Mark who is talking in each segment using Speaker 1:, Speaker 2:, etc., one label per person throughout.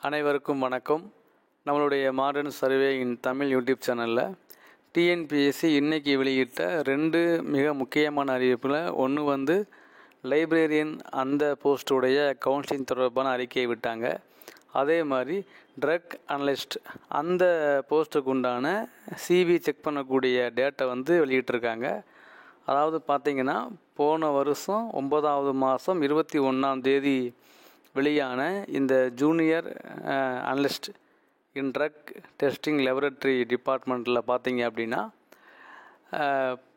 Speaker 1: அனைவருக்கும் வணக்கம். நம்மளுடைய மாடர்ன் சர்வே இன் தமிழ் யூடியூப் சேனலில் டிஎன்பிஎஸ்சி இன்றைக்கி வெளியிட்ட 2 மிக முக்கியமான அறிவிப்பில் ஒன்று லைப்ரரியன் அந்த போஸ்ட்டுடைய கவுன்சிலிங் தொடர்பான அறிக்கையை விட்டாங்க. அதே மாதிரி ட்ரக் அனலிஸ்ட் அந்த போஸ்ட்டுக்கு உண்டான சிவி செக் பண்ணக்கூடிய டேட்டை வெளியிட்டிருக்காங்க. அதாவது பார்த்திங்கன்னா போன வருஷம் 9வது மாதம் 21ஆம் தேதி வெளியான இந்த ஜூனியர் அனலிஸ்ட் இன் ட்ரக் டெஸ்டிங் லெபரட்டரி டிபார்ட்மெண்ட்டில் பார்த்தீங்க அப்படின்னா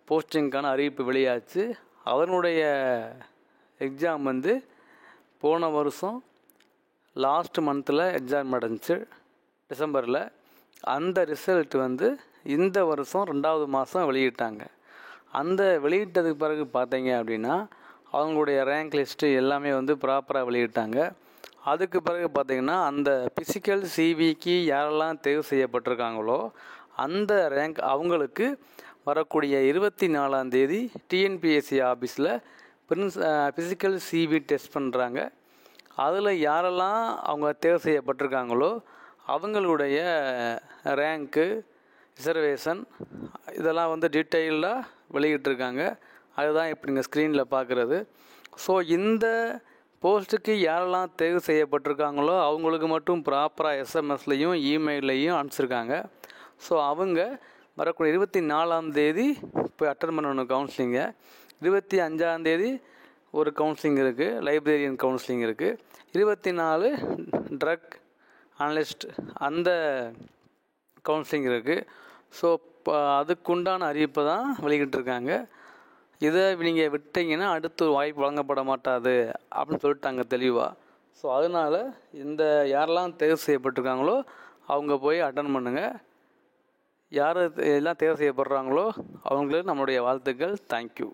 Speaker 1: போஸ்டிங்கான அறிவிப்பு வெளியாச்சு. அதனுடைய எக்ஸாம் போன வருஷம் லாஸ்ட் மந்தில் எக்ஸாம் நடந்துச்சு டிசம்பரில். அந்த ரிசல்ட் இந்த வருஷம் 2வது மாதம் வெளியிட்டாங்க. அந்த வெளியிட்டதுக்கு பிறகு பார்த்தீங்க அப்படின்னா அவங்களுடைய ரேங்க் லிஸ்ட்டு எல்லாமே ப்ராப்பராக வெளியிட்டாங்க. அதுக்கு பிறகு பார்த்திங்கன்னா அந்த ஃபிசிக்கல் சிவிக்கு யாரெல்லாம் தேர்வு செய்யப்பட்டிருக்காங்களோ அந்த ரேங்க் அவங்களுக்கு வரக்கூடிய 24ஆம் தேதி டிஎன்பிஎஸ்சி ஆஃபீஸில் ஃபிசிக்கல் சிவி டெஸ்ட் பண்ணுறாங்க. அதில் யாரெல்லாம் அவங்க தேர்வு செய்யப்பட்டிருக்காங்களோ அவங்களுடைய ரேங்க்கு, ரிசர்வேஷன் இதெல்லாம் டீட்டெயிலாக வெளியிட்டிருக்காங்க. அதுதான் இப்போ நீங்கள் ஸ்க்ரீனில் பார்க்குறது. ஸோ இந்த போஸ்ட்டுக்கு யாரெல்லாம் தேர்வு செய்யப்பட்டிருக்காங்களோ அவங்களுக்கு மட்டும் ப்ராப்பராக எஸ்எம்எஸ்லையும் இமெயிலையும் அனுப்பிச்சிருக்காங்க. ஸோ அவங்க வரக்கூடிய 24ஆம் தேதி போய் அட்டன் பண்ணணும் கவுன்சிலிங்கை. 25ஆம் தேதி ஒரு கவுன்சிலிங் இருக்குது, லைப்ரரியன் கவுன்சிலிங் இருக்குது. 24 ட்ரக் அனலிஸ்ட் அந்த கவுன்சிலிங் இருக்குது. ஸோ அதுக்குண்டான அறிவிப்பை தான் வெளியிட்டிருக்காங்க. இதை நீங்கள் விட்டீங்கன்னா அடுத்து ஒரு வாய்ப்பு வழங்கப்பட மாட்டாது அப்படின்னு சொல்லிட்டாங்க தெளிவாக. ஸோ அதனால் இந்த யாரெல்லாம் தேர்வு செய்யப்பட்டிருக்காங்களோ அவங்க போய் அட்டன் பண்ணுங்கள். யார் எல்லாம் தேர்வு செய்யப்படுறாங்களோ அவங்களுக்கு நம்மளுடைய வாழ்த்துக்கள். தேங்க்யூ.